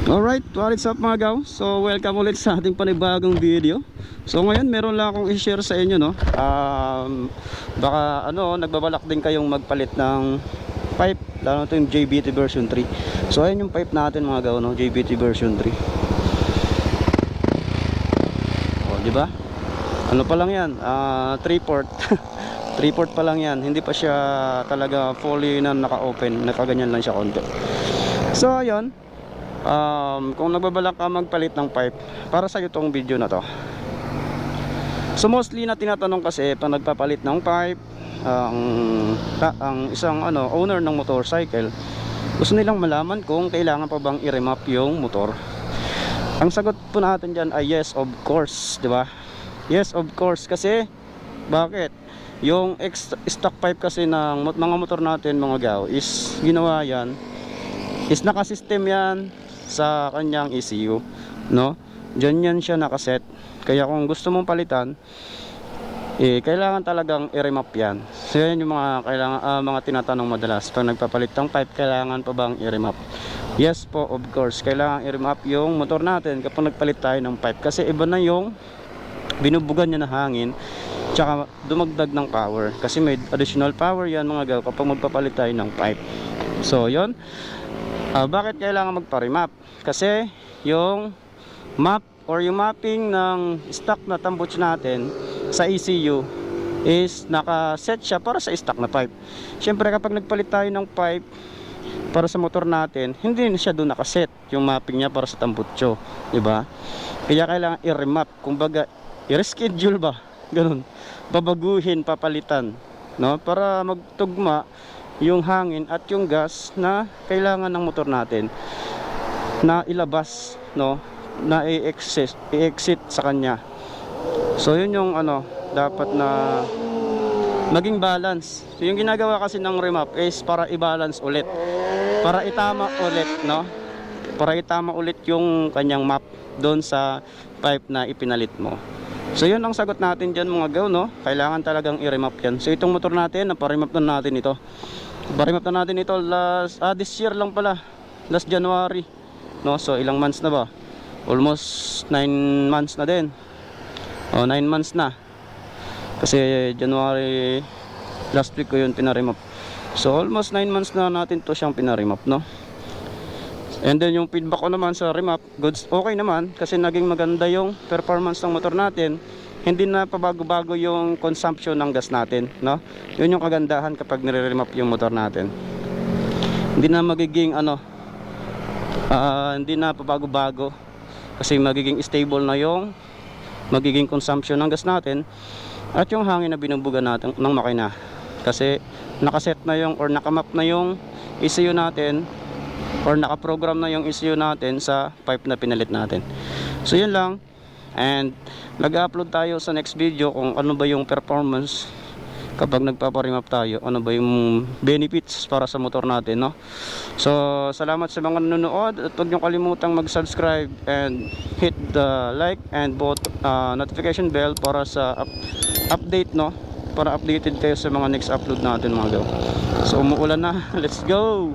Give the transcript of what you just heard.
Alright, what's up mga gaw? So welcome ulit sa ating panibagong video. So ngayon meron lang akong i-share sa inyo, no. Baka nagbabalak din kayong magpalit ng pipe, lalo na ito yung JBT version 3. So ayan yung pipe natin mga gaw, no, JBT version 3. Oh, di ba? Ano pa lang 'yan? 3-port. 3-port pa lang 'yan. Hindi pa siya talaga fully na naka-open. Nakaganyan lang siya konti. So ayun. Kung nagbabalak ka magpalit ng pipe, para sa iyo tong video na to. So mostly na tinatanong kasi pag nagpapalit ng pipe, ang isang owner ng motorcycle, gusto nilang malaman kung kailangan pa bang i-remap yung motor. Ang sagot po natin diyan ay yes, of course, di ba? Yes, of course, kasi bakit? Yung stock pipe kasi ng mga motor natin mga gaw is ginawa yan, is nakasystem yan sa kanyang ECU, no? Diyan yan siya nakaset. Kaya kung gusto mong palitan, kailangan talagang i-remap yan. So yan yung mga mga tinatanong madalas pag nagpapalit ng pipe, kailangan pa bang i-remap? Yes po, of course, kailangan i-remap yung motor natin kapag nagpalit tayo ng pipe, kasi iba na yung binubugan niya na hangin, tsaka dumagdag ng power, kasi may additional power yan mga gaw kapag magpapalit tayo ng pipe. So yon. Bakit kailangan magpa-remap? Kasi yung map or yung mapping ng stock na tambuch natin sa ECU is nakaset siya para sa stock na pipe. Siyempre kapag nagpalit tayo ng pipe para sa motor natin, hindi na siya doon nakaset yung mapping niya para sa tambutso, di ba? Kaya kailangan i-remap, kumbaga i-reschedule ba? Ganun. Babaguhin, papalitan, no? Para magtugma yung hangin at yung gas na kailangan ng motor natin na ilabas, no, na i-exit sa kanya. So yun yung dapat na maging balance. So yung ginagawa kasi ng remap is para i-balance ulit, para itama ulit, no, para itama ulit yung kanyang map doon sa pipe na ipinalit mo. So yun ang sagot natin dyan mga gaw, no. Kailangan talagang i-remap yan. So itong motor natin, naparemap na natin ito. Paremap na natin ito this year lang pala, last January, no? So ilang months na ba? Almost 9 months na din. 9 months na, kasi January last week ko yun pinaremap. So almost 9 months na natin to siyang pinaremap, no? And then yung feedback ko naman sa remap, goods, okay naman, kasi naging maganda yung performance ng motor natin. Hindi na pabago-bago yung consumption ng gas natin, no? Yun yung kagandahan kapag nire-remap yung motor natin. Hindi na magiging hindi na pabago-bago, kasi magiging stable na yung magiging consumption ng gas natin at yung hangin na binubuga natin ng makina, kasi nakaset na yung or nakamap na yung ECU natin or nakaprogram na yung ECU natin sa pipe na pinalit natin. So yun lang. And nag-upload tayo sa next video kung ano ba yung performance kapag nagpaparemap tayo, ano ba yung benefits para sa motor natin, no? So salamat sa mga nanonood, at huwag nyo kalimutang mag-subscribe and hit the like and notification bell para sa update, no, para updated kayo sa mga next upload natin mga gaw. So umuulan na, let's go.